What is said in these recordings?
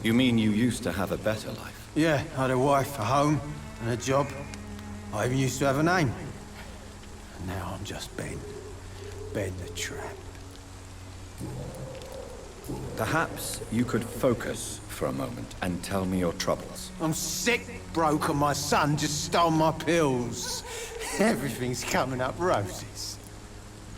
You mean you used to have a better life? Yeah, I had a wife, a home, and a job. I even used to have a name. And now I'm just Ben. Ben the Tramp. Perhaps you could focus for a moment and tell me your troubles. I'm sick, broke, and my son just stole my pills. Everything's coming up roses.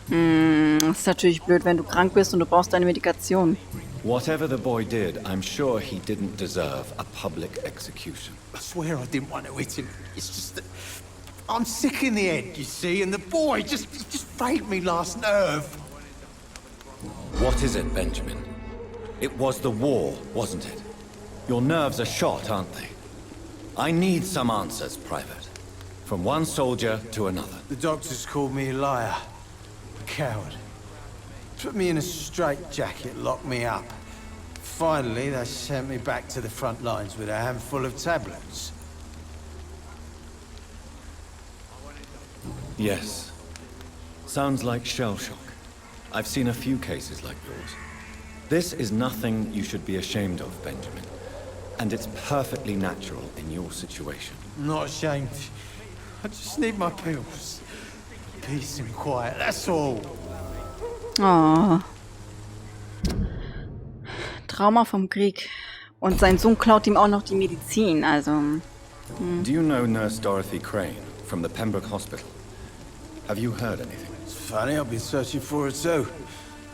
Das ist natürlich blöd, wenn du krank bist und du brauchst deine Medikation. Whatever the boy did, I'm sure he didn't deserve a public execution. I swear I didn't want to hit him. It's just that I'm sick in the head, you see, and the boy just frayed me last nerve. What is it, Benjamin? It was the war, wasn't it? Your nerves are shot, aren't they? I need some answers, Private. From one soldier to another. The doctors called me a liar, a coward. Put me in a straitjacket, locked me up. Finally, they sent me back to the front lines with a handful of tablets. Yes. Sounds like shell shock. I've seen a few cases like yours. This is nothing you should be ashamed of, Benjamin. And it's perfectly natural in your situation. I'm not ashamed. I just need my pills. Peace and quiet, that's all. Oh. Trauma vom Krieg. Und sein Sohn klaut ihm auch noch die Medizin, also... Do you know Nurse Dorothy Crane from the Pembroke Hospital? Have you heard anything? It's funny, I've been searching for her too.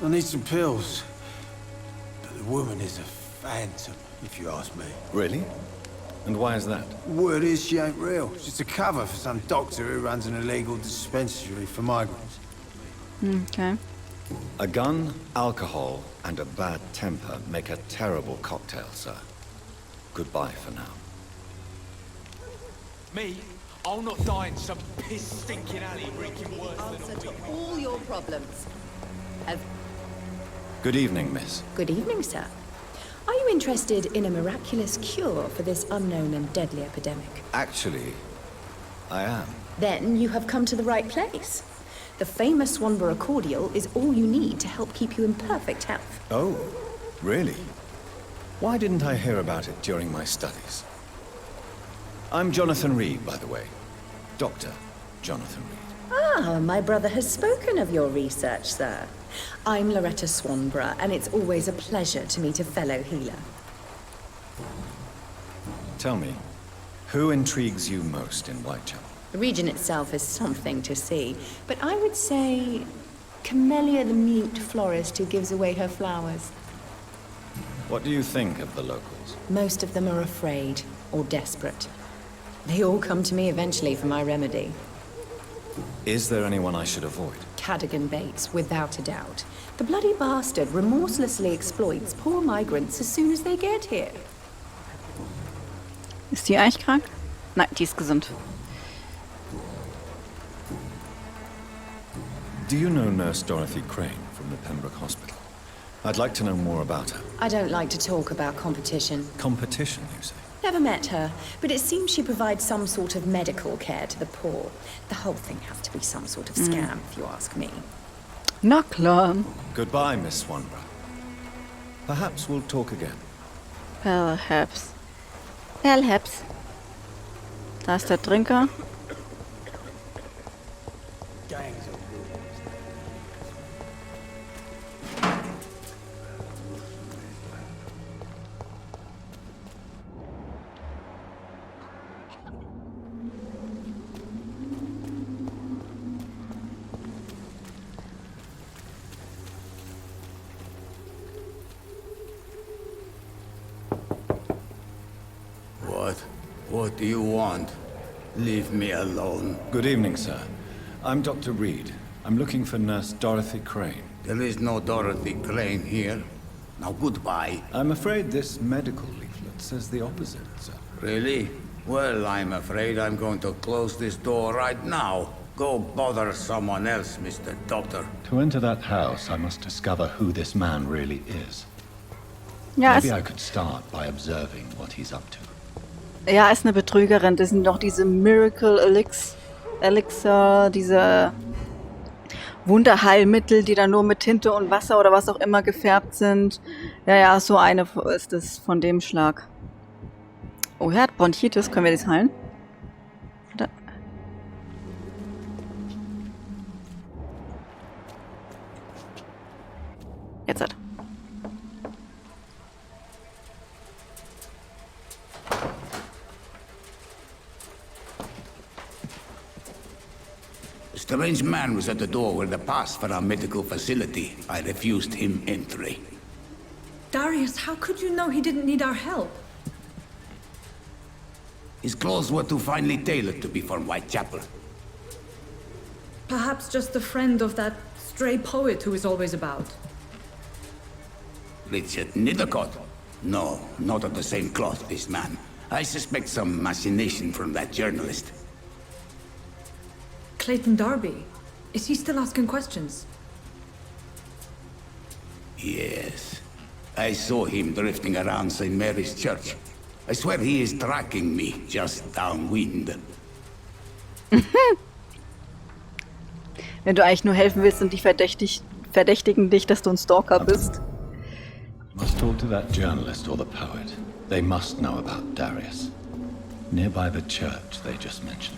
I need some pills. But the woman is a phantom, if you ask me. Really? And why is that? Word is she ain't real. She's a cover for some doctor who runs an illegal dispensary for migrants. Okay. A gun, alcohol, and a bad temper make a terrible cocktail, sir. Goodbye for now. Me? I'll not die in some piss-stinking alley reeking worse Answer than a to week. all your problems. Good evening, miss. Good evening, sir. Are you interested in a miraculous cure for this unknown and deadly epidemic? Actually, I am. Then you have come to the right place. The famous Swanborough cordial is all you need to help keep you in perfect health. Oh, really? Why didn't I hear about it during my studies? I'm Jonathan Reed, by the way. Dr. Jonathan Reed. Ah, my brother has spoken of your research, sir. I'm Loretta Swanborough, and it's always a pleasure to meet a fellow healer. Tell me, who intrigues you most in Whitechapel? The region itself is something to see, but I would say Camellia the mute florist who gives away her flowers. What do you think of the locals? Most of them are afraid or desperate. They all come to me eventually for my remedy. Is there anyone I should avoid? Cadogan Bates, without a doubt. The bloody bastard remorselessly exploits poor migrants as soon as they get here. Ist die eigentlich krank? Nein, die ist gesund. Do you know Nurse Dorothy Crane from the Pembroke Hospital? I'd like to know more about her. I don't like to talk about competition. Competition, you say? Never met her, but it seems she provides some sort of medical care to the poor. The whole thing has to be some sort of scam, if you ask me. Na klar. Goodbye, Miss Swanborough. Perhaps we'll talk again. Perhaps. Perhaps. Da ist der Trinker. Gangs of What do you want? Leave me alone. Good evening, sir. I'm Dr. Reed. I'm looking for Nurse Dorothy Crane. There is no Dorothy Crane here. Now goodbye. I'm afraid this medical leaflet says the opposite, sir. Really? Well, I'm afraid I'm going to close this door right now. Go bother someone else, Mr. Doctor. To enter that house, I must discover who this man really is. Ja, Maybe I could start by observing what he's up to. Ja, ist eine Betrügerin. Das sind doch diese Miracle Elixir, diese Wunderheilmittel, die dann nur mit Tinte und Wasser oder was auch immer gefärbt sind. Ja, ja, so eine ist es von dem Schlag. Oh, er hat Bronchitis. Können wir das heilen? Oder? Jetzt hat. A strange man was at the door with a pass for our medical facility. I refused him entry. Darius, how could you know he didn't need our help? His clothes were too finely tailored to be from Whitechapel. Perhaps just a friend of that stray poet who is always about. Richard Nethercott? No, not of the same cloth, this man. I suspect some machination from that journalist. Clayton Darby. Is he still asking questions? Yes. I saw him drifting around St. Mary's Church. I swear he is tracking me, just downwind. Wenn du eigentlich nur helfen willst und die verdächtigen dich, dass du ein Stalker bist. Must talk to that journalist or the poet. They must know about Darius. Nearby the church they just mentioned.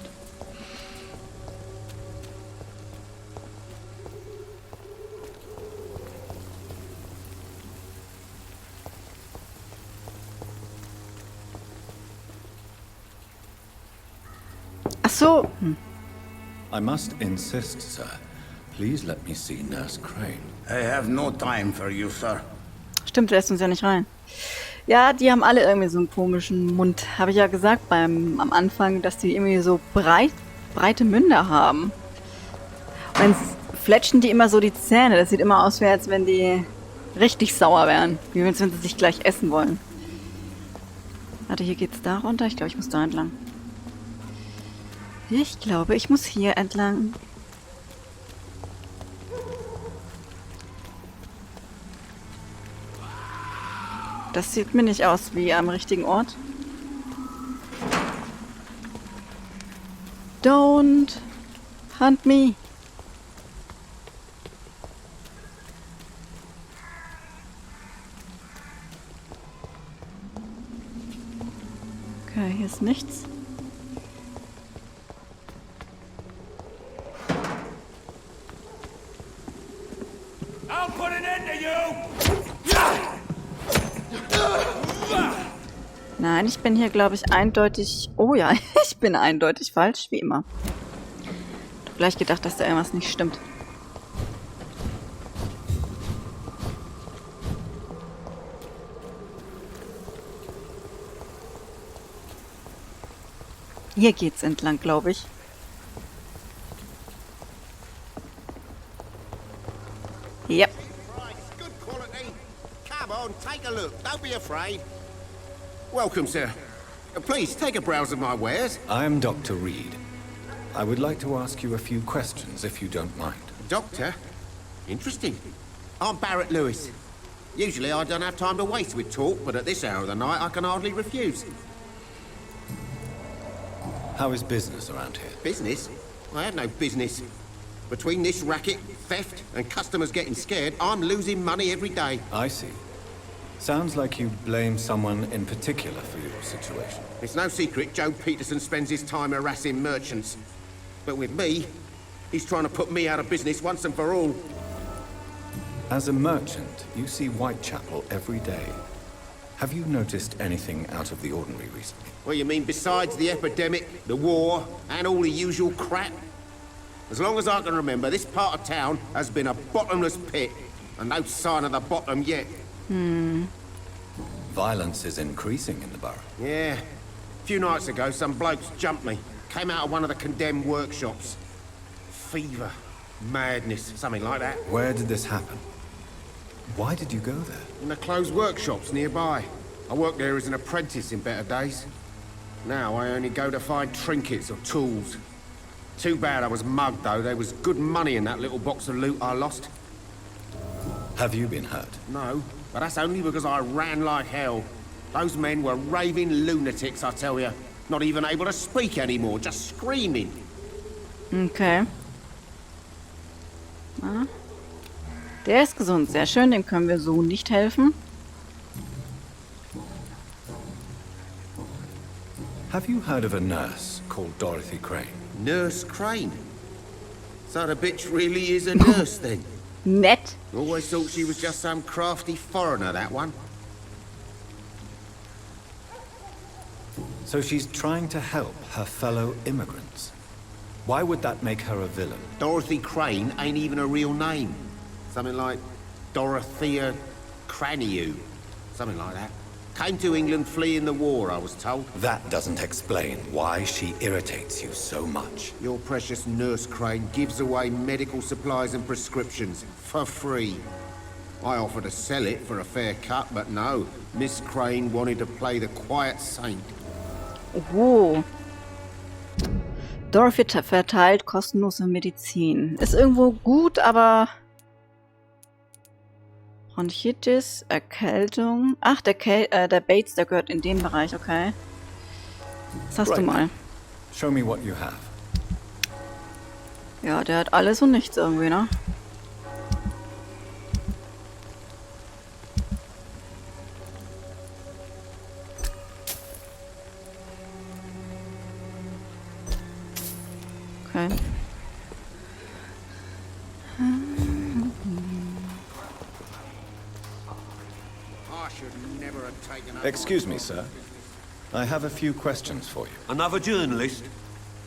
Ach so. I must insist, sir. Please let me see Nurse Crane. I have no time for you, sir. Stimmt, lässt uns ja nicht rein. Ja, die haben alle irgendwie so einen komischen Mund. Habe ich ja gesagt am Anfang, dass die irgendwie so breite Münder haben. Und dann fletschen die immer so die Zähne. Das sieht immer aus, wie als wenn die richtig sauer wären. Wie wenn sie sich gleich essen wollen. Warte, hier geht's da runter. Ich glaube, ich muss da entlang. Ich glaube, ich muss hier entlang. Das sieht mir nicht aus wie am richtigen Ort. Don't hunt me. Okay, hier ist nichts. I'll put an end to you! Nein, ich bin hier, glaube ich, eindeutig... Oh ja, ich bin eindeutig falsch, wie immer. Ich habe gleich gedacht, dass da irgendwas nicht stimmt. Hier geht's entlang, glaube ich. Ja. Good quality. Come on, take a look. Don't be afraid. Welcome, sir. Please, take a browse of my wares. I'm Dr. Reed. I would like to ask you a few questions, if you don't mind. Doctor? Interesting. I'm Barrett Lewis. Usually I don't have time to waste with talk, but at this hour of the night I can hardly refuse. How is business around here? Business? I have no business. Between this racket, theft, and customers getting scared, I'm losing money every day. I see. Sounds like you blame someone in particular for your situation. It's no secret Joe Peterson spends his time harassing merchants. But with me, he's trying to put me out of business once and for all. As a merchant, you see Whitechapel every day. Have you noticed anything out of the ordinary recently? What you mean, besides the epidemic, the war, and all the usual crap? As long as I can remember, this part of town has been a bottomless pit, and no sign of the bottom yet. Violence is increasing in the borough. Yeah. A few nights ago, some blokes jumped me. Came out of one of the condemned workshops. Fever, madness, something like that. Where did this happen? Why did you go there? In the closed workshops nearby. I worked there as an apprentice in better days. Now I only go to find trinkets or tools. Too bad I was mugged, though. There was good money in that little box of loot I lost. Have you been hurt? No, but that's only because I ran like hell. Those men were raving lunatics, I tell you. Not even able to speak anymore, just screaming. Okay. Ah. Der ist gesund, sehr schön. Dem können wir so nicht helfen. Have you heard of a nurse called Dorothy Crane? Nurse Crane? So the bitch really is a nurse, then? Nett. Always thought she was just some crafty foreigner, that one. So she's trying to help her fellow immigrants. Why would that make her a villain? Dorothy Crane ain't even a real name. Something like Dorothea Craniu. Something like that. Came to England fleeing the war, I was told. That doesn't explain why she irritates you so much. Your precious Nurse Crane gives away medical supplies and prescriptions for free. I offered to sell it for a fair cut, but no. Miss Crane wanted to play the quiet saint. Oh. Dorothy verteilt kostenlose Medizin. Ist irgendwo gut, aber... Bronchitis, Erkältung... Ach, der Bates, der gehört in dem Bereich, okay. Was hast du mal? Show me what you have. Ja, der hat alles und nichts irgendwie, ne? Okay. Excuse me, sir. I have a few questions for you. Another journalist?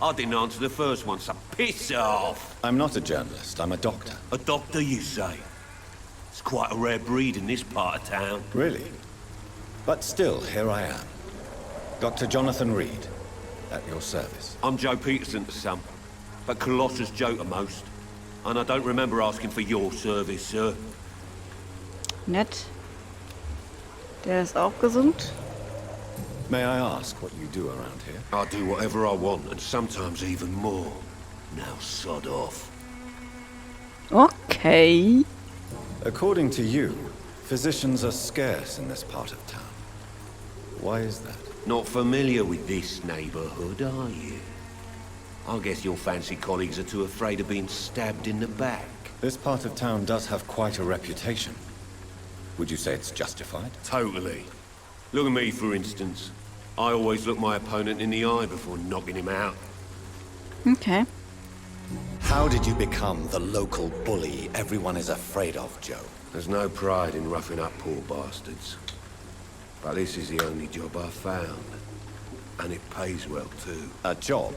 I didn't answer the first one, so piss off! I'm not a journalist, I'm a doctor. A doctor, you say? It's quite a rare breed in this part of town. Really? But still, here I am. Dr. Jonathan Reed, at your service. I'm Joe Peterson to some, but Colossus Joe to most. And I don't remember asking for your service, sir. Nett. Der ist auch gesund. May I ask what you do around here? I do whatever I want, and sometimes even more. Now sod off. Okay. According to you, physicians are scarce in this part of town. Why is that? Not familiar with this neighborhood, are you? I guess your fancy colleagues are too afraid of being stabbed in the back. This part of town does have quite a reputation. Would you say it's justified? Totally. Look at me, for instance. I always look my opponent in the eye before knocking him out. Okay. How did you become the local bully everyone is afraid of, Joe? There's no pride in roughing up poor bastards. But this is the only job I've found. And it pays well, too. A job?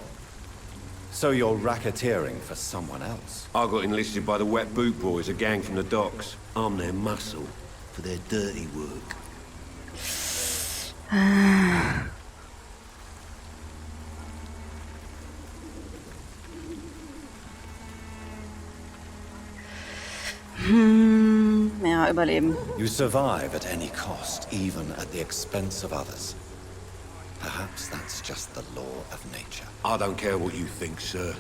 So you're racketeering for someone else? I got enlisted by the Wet Boot Boys, a gang from the docks. I'm their muscle for their dirty work. Ja, überleben. You survive at any cost, even at the expense of others. Perhaps that's just the law of nature. I don't care what you think, sir.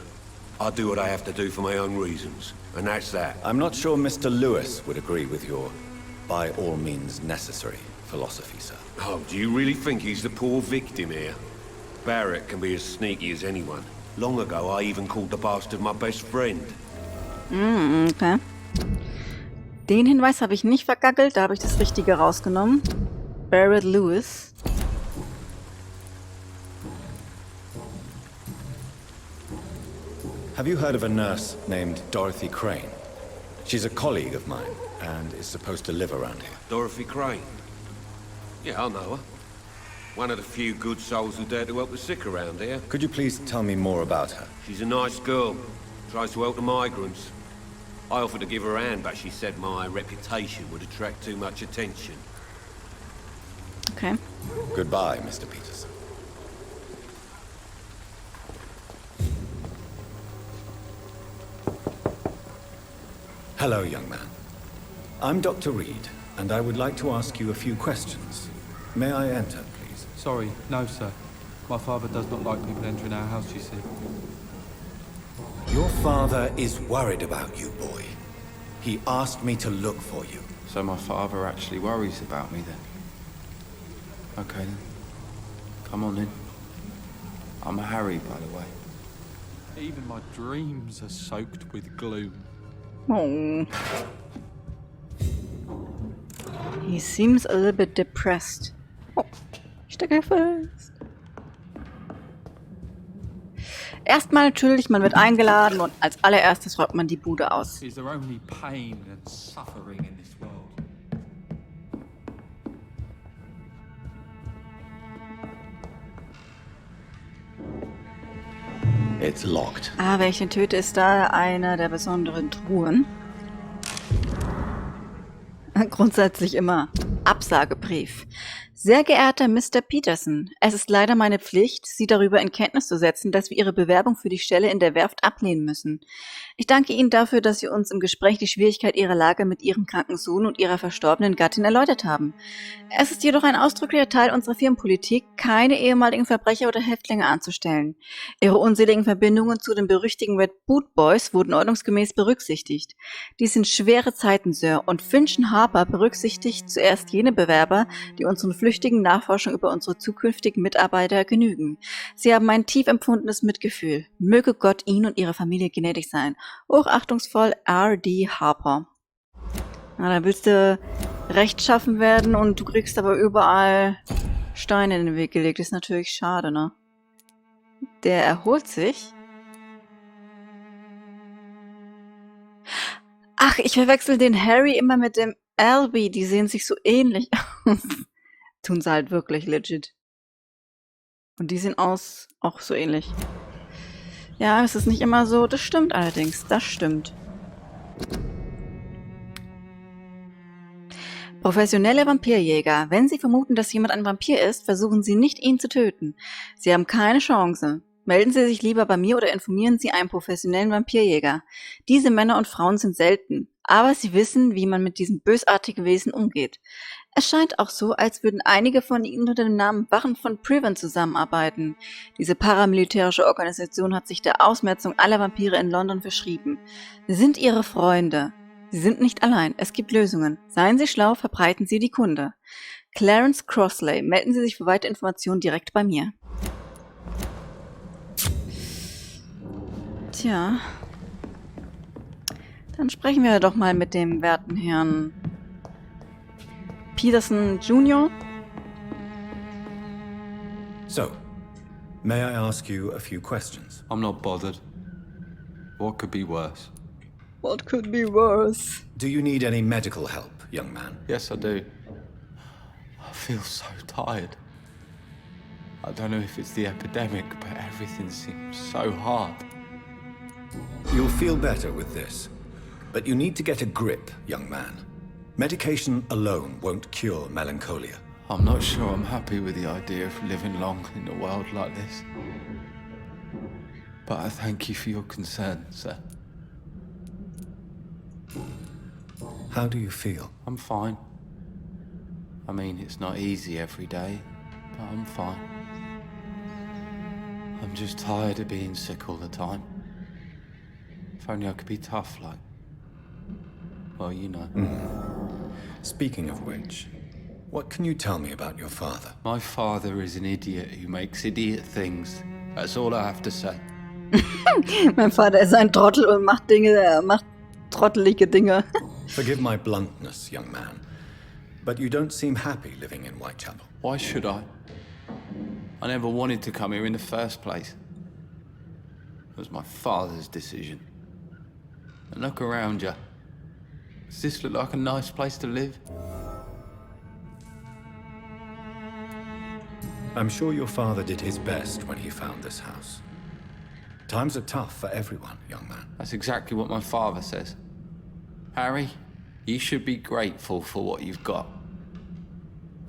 I do what I have to do for my own reasons, and that's that. I'm not sure Mr. Lewis would agree with your by all means necessary philosophy, sir. Oh, do you really think he's the poor victim here? Barrett can be as sneaky as anyone. Long ago, I even called the bastard my best friend. Okay. Den Hinweis habe ich nicht vergackelt, da habe ich das Richtige rausgenommen. Barrett Lewis. Have you heard of a nurse named Dorothy Crane? She's a colleague of mine, and is supposed to live around here. Dorothy Crane? Yeah, I know her. One of the few good souls who dare to help the sick around here. Could you please tell me more about her? She's a nice girl. Tries to help the migrants. I offered to give her a hand, but she said my reputation would attract too much attention. Okay. Goodbye, Mr. Peterson. Hello, young man. I'm Dr. Reed, and I would like to ask you a few questions. May I enter, please? Sorry, no, sir. My father does not like people entering our house, you see. Your father is worried about you, boy. He asked me to look for you. So my father actually worries about me, then? Okay, then. Come on, then. I'm a Harry, by the way. Even my dreams are soaked with gloom. Oh. He seems a little bit depressed. Oh, ich stecke fest. Erstmal natürlich, man wird eingeladen und als allererstes räumt man die Bude aus. Is there only pain and suffering in this world? It's locked. Ah, wenn ich ihn töte, ist da eine der besonderen Truhen. Grundsätzlich immer. Absagebrief. Sehr geehrter Mr. Peterson, es ist leider meine Pflicht, Sie darüber in Kenntnis zu setzen, dass wir Ihre Bewerbung für die Stelle in der Werft ablehnen müssen. Ich danke Ihnen dafür, dass Sie uns im Gespräch die Schwierigkeit Ihrer Lage mit Ihrem kranken Sohn und Ihrer verstorbenen Gattin erläutert haben. Es ist jedoch ein ausdrücklicher Teil unserer Firmenpolitik, keine ehemaligen Verbrecher oder Häftlinge anzustellen. Ihre unseligen Verbindungen zu den berüchtigten Red Boot Boys wurden ordnungsgemäß berücksichtigt. Dies sind schwere Zeiten, Sir, und Finch Harper berücksichtigt zuerst jene Bewerber, die unseren flüchtigen Nachforschungen über unsere zukünftigen Mitarbeiter genügen. Sie haben ein tief empfundenes Mitgefühl. Möge Gott Ihnen und Ihrer Familie gnädig sein. Hochachtungsvoll R.D. Harper. Na, da willst du rechtschaffen werden und du kriegst aber überall Steine in den Weg gelegt. Ist natürlich schade, ne? Der erholt sich. Ach, ich verwechsel den Harry immer mit dem Albie. Die sehen sich so ähnlich aus. Tun sie halt wirklich legit. Und die sehen aus auch so ähnlich. Ja, es ist nicht immer so. Das stimmt allerdings. Das stimmt. Professionelle Vampirjäger. Wenn Sie vermuten, dass jemand ein Vampir ist, versuchen Sie nicht, ihn zu töten. Sie haben keine Chance. Melden Sie sich lieber bei mir oder informieren Sie einen professionellen Vampirjäger. Diese Männer und Frauen sind selten, aber sie wissen, wie man mit diesem bösartigen Wesen umgeht. Es scheint auch so, als würden einige von ihnen unter dem Namen Wachen von Prevent zusammenarbeiten. Diese paramilitärische Organisation hat sich der Ausmetzung aller Vampire in London verschrieben. Sie sind Ihre Freunde. Sie sind nicht allein. Es gibt Lösungen. Seien Sie schlau, verbreiten Sie die Kunde. Clarence Crossley. Melden Sie sich für weitere Informationen direkt bei mir. Tja. Dann sprechen wir doch mal mit dem werten Herrn Peterson Jr. So, may I ask you a few questions? I'm not bothered. What could be worse? What could be worse? Do you need any medical help, young man? Yes, I do. I feel so tired. I don't know if it's the epidemic, but everything seems so hard. You'll feel better with this. But you need to get a grip, young man. Medication alone won't cure melancholia. I'm not sure I'm happy with the idea of living long in a world like this. But I thank you for your concern, sir. How do you feel? I'm fine. I mean, it's not easy every day, but I'm fine. I'm just tired of being sick all the time. If only I could be tough like... Well, you know. Speaking of which, what can you tell me about your father? My father is an idiot who makes idiot things. That's all I have to say. Mein Vater ist ein Trottel und macht trottelige Dinge. Forgive my bluntness, young man, but you don't seem happy living in Whitechapel. Why should I? I never wanted to come here in the first place. It was my father's decision. And look around you. Does this look like a nice place to live? I'm sure your father did his best when he found this house. Times are tough for everyone, young man. That's exactly what my father says. Harry, you should be grateful for what you've got.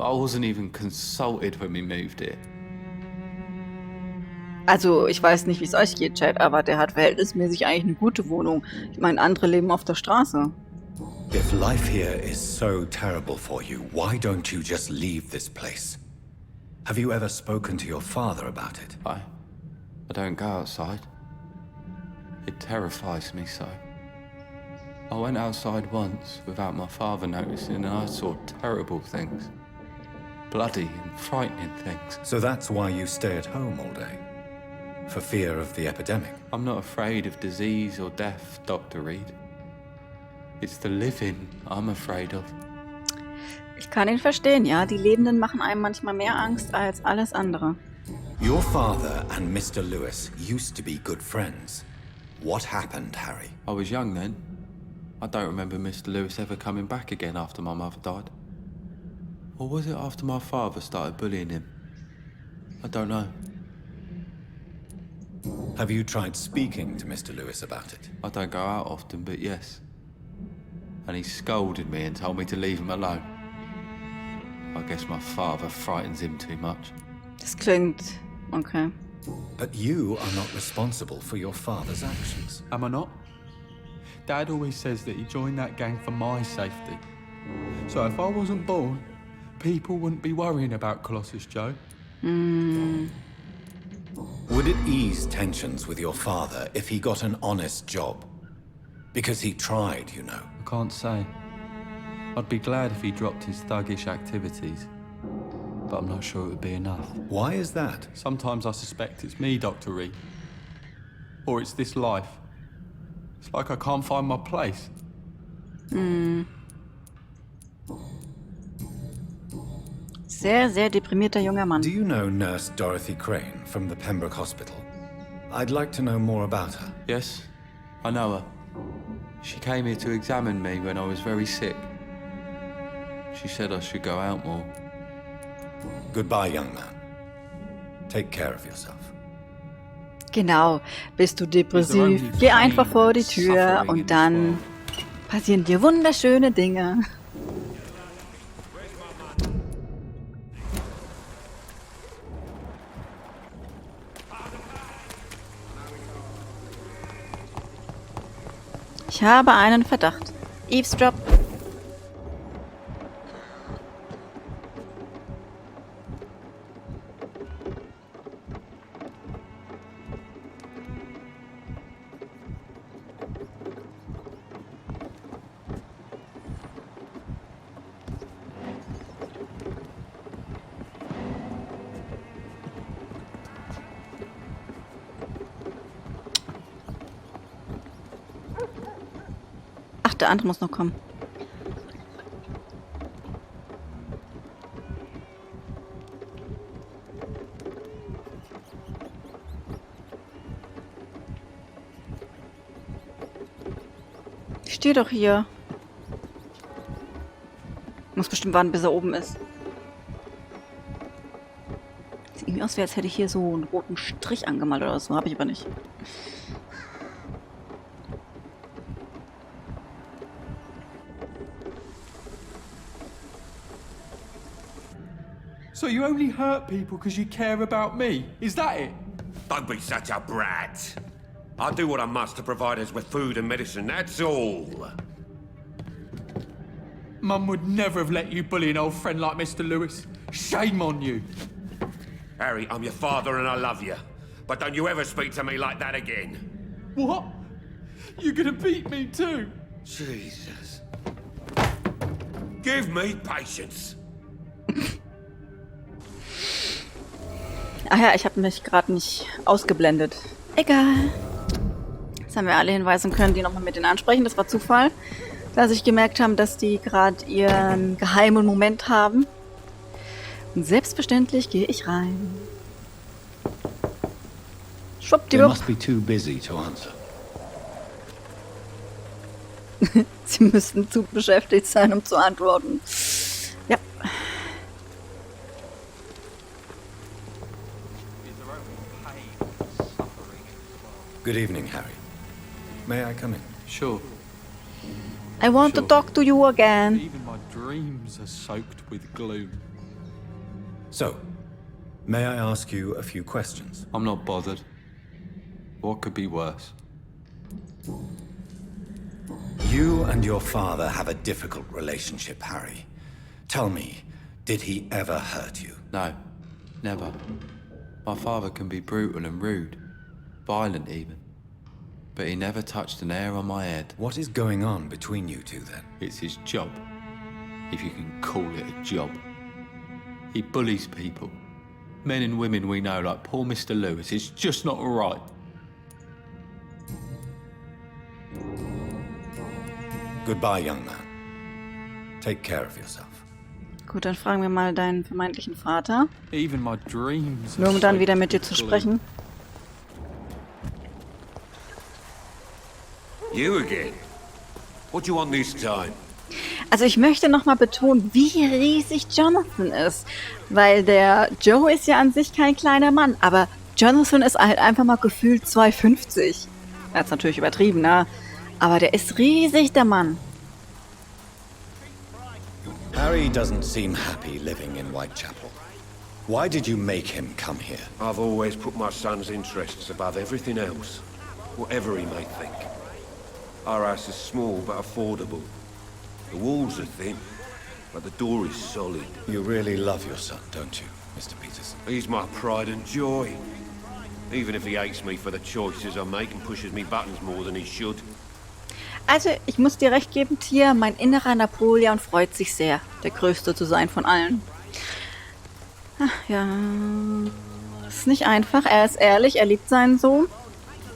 I wasn't even consulted when we moved here. Also, ich weiß nicht, wie es euch geht, Chat, aber der hat verhältnismäßig eigentlich eine gute Wohnung. Ich meine, andere leben auf der Straße. If life here is so terrible for you, why don't you just leave this place? Have you ever spoken to your father about it? I don't go outside. It terrifies me so. I went outside once without my father noticing and I saw terrible things. Bloody and frightening things. So that's why you stay at home all day? For fear of the epidemic? I'm not afraid of disease or death, Dr. Reed. It's the living I'm afraid of. Ich kann ihn verstehen, ja. Die Lebenden machen einem manchmal mehr Angst als alles andere. Your father and Mr. Lewis used to be good friends. What happened, Harry? I was young then. I don't remember Mr. Lewis ever coming back again after my mother died. Or was it after my father started bullying him? I don't know. Have you tried speaking to Mr. Lewis about it? I don't go out often, but yes. And he scolded me and told me to leave him alone. I guess my father frightens him too much. Das klingt... okay. But you are not responsible for your father's actions. Am I not? Dad always says that he joined that gang for my safety. So if I wasn't born, people wouldn't be worrying about Colossus Joe. Would it ease tensions with your father if he got an honest job? Because he tried, you know. I can't say. I'd be glad if he dropped his thuggish activities. But I'm not sure it would be enough. Why is that? Sometimes I suspect it's me, Dr. Reed. Or it's this life. It's like I can't find my place. Sehr, sehr deprimierter junger Mann. Do you know Nurse Dorothy Crane from the Pembroke Hospital? I'd like to know more about her. Yes, I know her. She came here to examine me when I was very sick. She said I should go out more. Goodbye, young man. Take care of yourself. Genau. Bist du depressiv? Geh einfach vor die Tür und dann passieren dir wunderschöne Dinge. Ich habe einen Verdacht. Eavesdrop. Ach, der andere muss noch kommen. Ich stehe doch hier. Muss bestimmt warten, bis er oben ist. Sieht irgendwie aus, wie als hätte ich hier so einen roten Strich angemalt oder so. Habe ich aber nicht. So you only hurt people because you care about me? Is that it? Don't be such a brat. I do what I must to provide us with food and medicine, that's all. Mum would never have let you bully an old friend like Mr. Lewis. Shame on you. Harry, I'm your father and I love you. But don't you ever speak to me like that again. What? You're gonna beat me too? Jesus. Give me patience. Ach ja, ich habe mich gerade nicht ausgeblendet. Egal. Jetzt haben wir alle hinweisen können, die nochmal mit denen ansprechen. Das war Zufall, dass ich gemerkt haben, dass die gerade ihren geheimen Moment haben. Und selbstverständlich gehe ich rein. They Schwuppdiwupp. must be too busy to answer. Sie müssten zu beschäftigt sein, um zu antworten. Ja. Good evening, Harry. May I come in? Sure. I want to talk to you again. Even my dreams are soaked with gloom. So, may I ask you a few questions? I'm not bothered. What could be worse? You and your father have a difficult relationship, Harry. Tell me, did he ever hurt you? No, never. My father can be brutal and rude, violent even. But he never touched an hair on my head. What is going on between you two, then? It's his job, if you can call it a job. He bullies people. Men and women we know, like poor Mr. Lewis. It's just not right. Goodbye, young man. Take care of yourself. Gut, dann fragen wir mal deinen vermeintlichen Vater. Even my dreams. Nur um dann wieder mit dir zu sprechen. You again? What do you want this time? Also ich möchte nochmal betonen, wie riesig Jonathan ist. Weil der Joe ist ja an sich kein kleiner Mann, aber Jonathan ist halt einfach mal gefühlt 2,50. Er ist natürlich übertrieben, ne? Aber der ist riesig, der Mann. Harry doesn't seem happy living in Whitechapel. Why did you make him come here? I've always put my son's interests above everything else, whatever he may think. Our house is small but affordable. The walls are thin, but the door is solid. You really love your son, don't you, Mr. Peterson? He's my pride and joy. Even if he hates me for the choices I make and pushes me buttons more than he should. Also, ich muss dir recht geben, Tier, mein innerer Napoleon freut sich sehr, der Größte zu sein von allen. Ach ja, ist nicht einfach. Er ist ehrlich, er liebt seinen Sohn.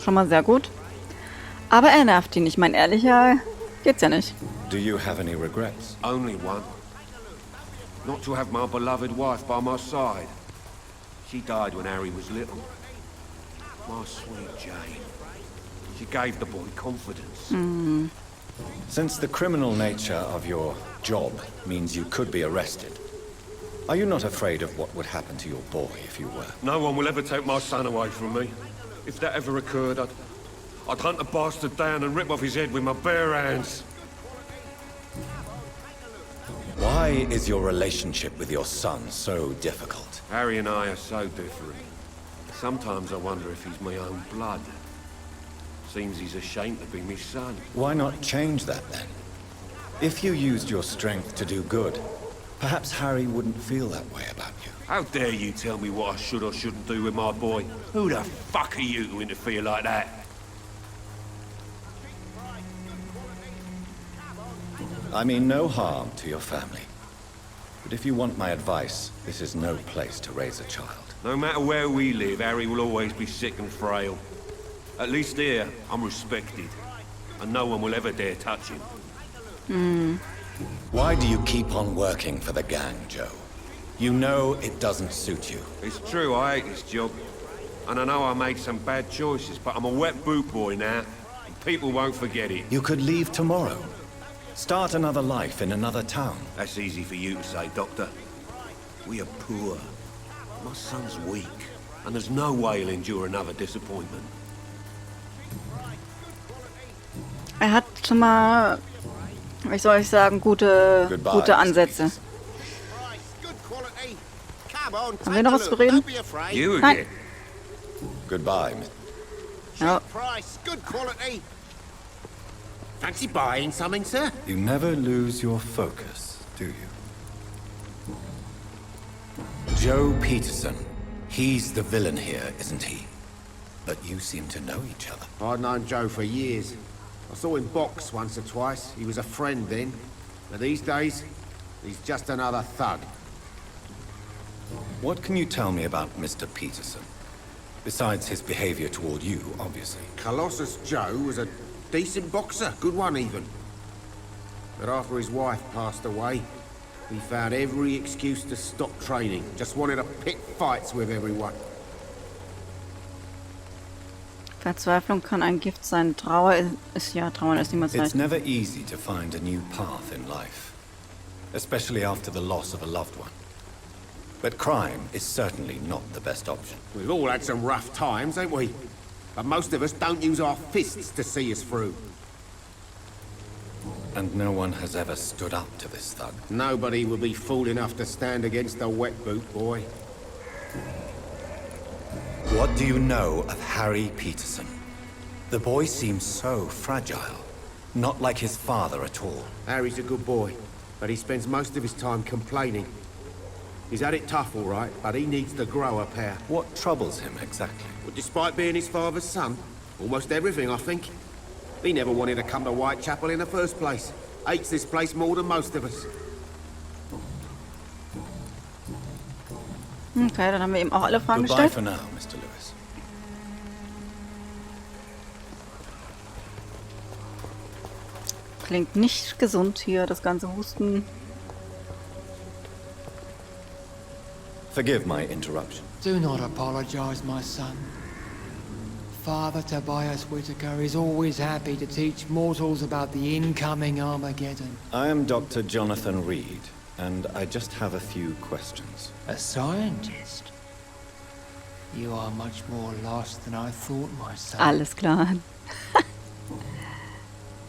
Schon mal sehr gut. Aber er nervt ihn nicht. Mein ehrlicher geht's ja nicht. Do you have any regrets? Only one. Not to have my beloved wife by my side. She died when Harry was little. My sweet Jane. She gave the boy confidence. Since the criminal nature of your job means you could be arrested, are you not afraid of what would happen to your boy if you were? No one will ever take my son away from me. If that ever occurred, I'd hunt the bastard down and rip off his head with my bare hands. Why is your relationship with your son so difficult? Harry and I are so different. Sometimes I wonder if he's my own blood. Seems he's ashamed to be my son. Why not change that then? If you used your strength to do good, perhaps Harry wouldn't feel that way about you. How dare you tell me what I should or shouldn't do with my boy? Who the fuck are you to interfere like that? I mean no harm to your family. But if you want my advice, this is no place to raise a child. No matter where we live, Harry will always be sick and frail. At least here, I'm respected. And no one will ever dare touch him. Why do you keep on working for the gang, Joe? You know it doesn't suit you. It's true, I hate this job. And I know I made some bad choices, but I'm a wet boot boy now. And people won't forget it. You could leave tomorrow. Start another life in another town. That's easy for you to say, Doctor. We are poor. My son's weak. And there's no way he'll endure another disappointment. Er hat schon mal, wie soll ich sagen, gute Ansätze. Haben wir noch was zu reden? You Nein. again? Goodbye, Ja. Price, good quality. Fancy buying something, sir? You never lose your focus, do you? Joe Peterson. He's the villain here, isn't he? But you seem to know each other. I'd known Joe for years. I saw him box once or twice. He was a friend then. But these days, he's just another thug. What can you tell me about Mr. Peterson? Besides his behavior toward you, obviously. Colossus Joe was a decent boxer, good one even. But after his wife passed away, he found every excuse to stop training. Just wanted to pick fights with everyone. Verzweiflung kann ein Gift sein. Trauer ist ja, Trauer ist niemals It's leicht. never easy to find a new path in life, especially after the loss of a loved one. But crime is certainly not the best option. We've all had some rough times, ain't we? But most of us don't use our fists to see us through. And no one has ever stood up to this thug. Nobody will be fool enough to stand against a wet boot boy. What do you know of Harry Peterson? The boy seems so fragile. Not like his father at all. Harry's a good boy, but he spends most of his time complaining. He's had it tough, all right, but he needs to grow a pair. What troubles him exactly? Well, despite being his father's son, almost everything, I think. He never wanted to come to Whitechapel in the first place. Hates this place more than most of us. Okay, dann haben wir eben auch alle Fragen Goodbye gestellt. for now, Mr. Lewis. Klingt nicht gesund hier, das ganze Husten. Forgive my interruption. Do not apologize, my son. Father Tobias Whitaker is always happy to teach mortals about the incoming Armageddon. I am Dr. Jonathan Reed, and I just have a few questions. A scientist? You are much more lost than I thought, my son. Alles klar.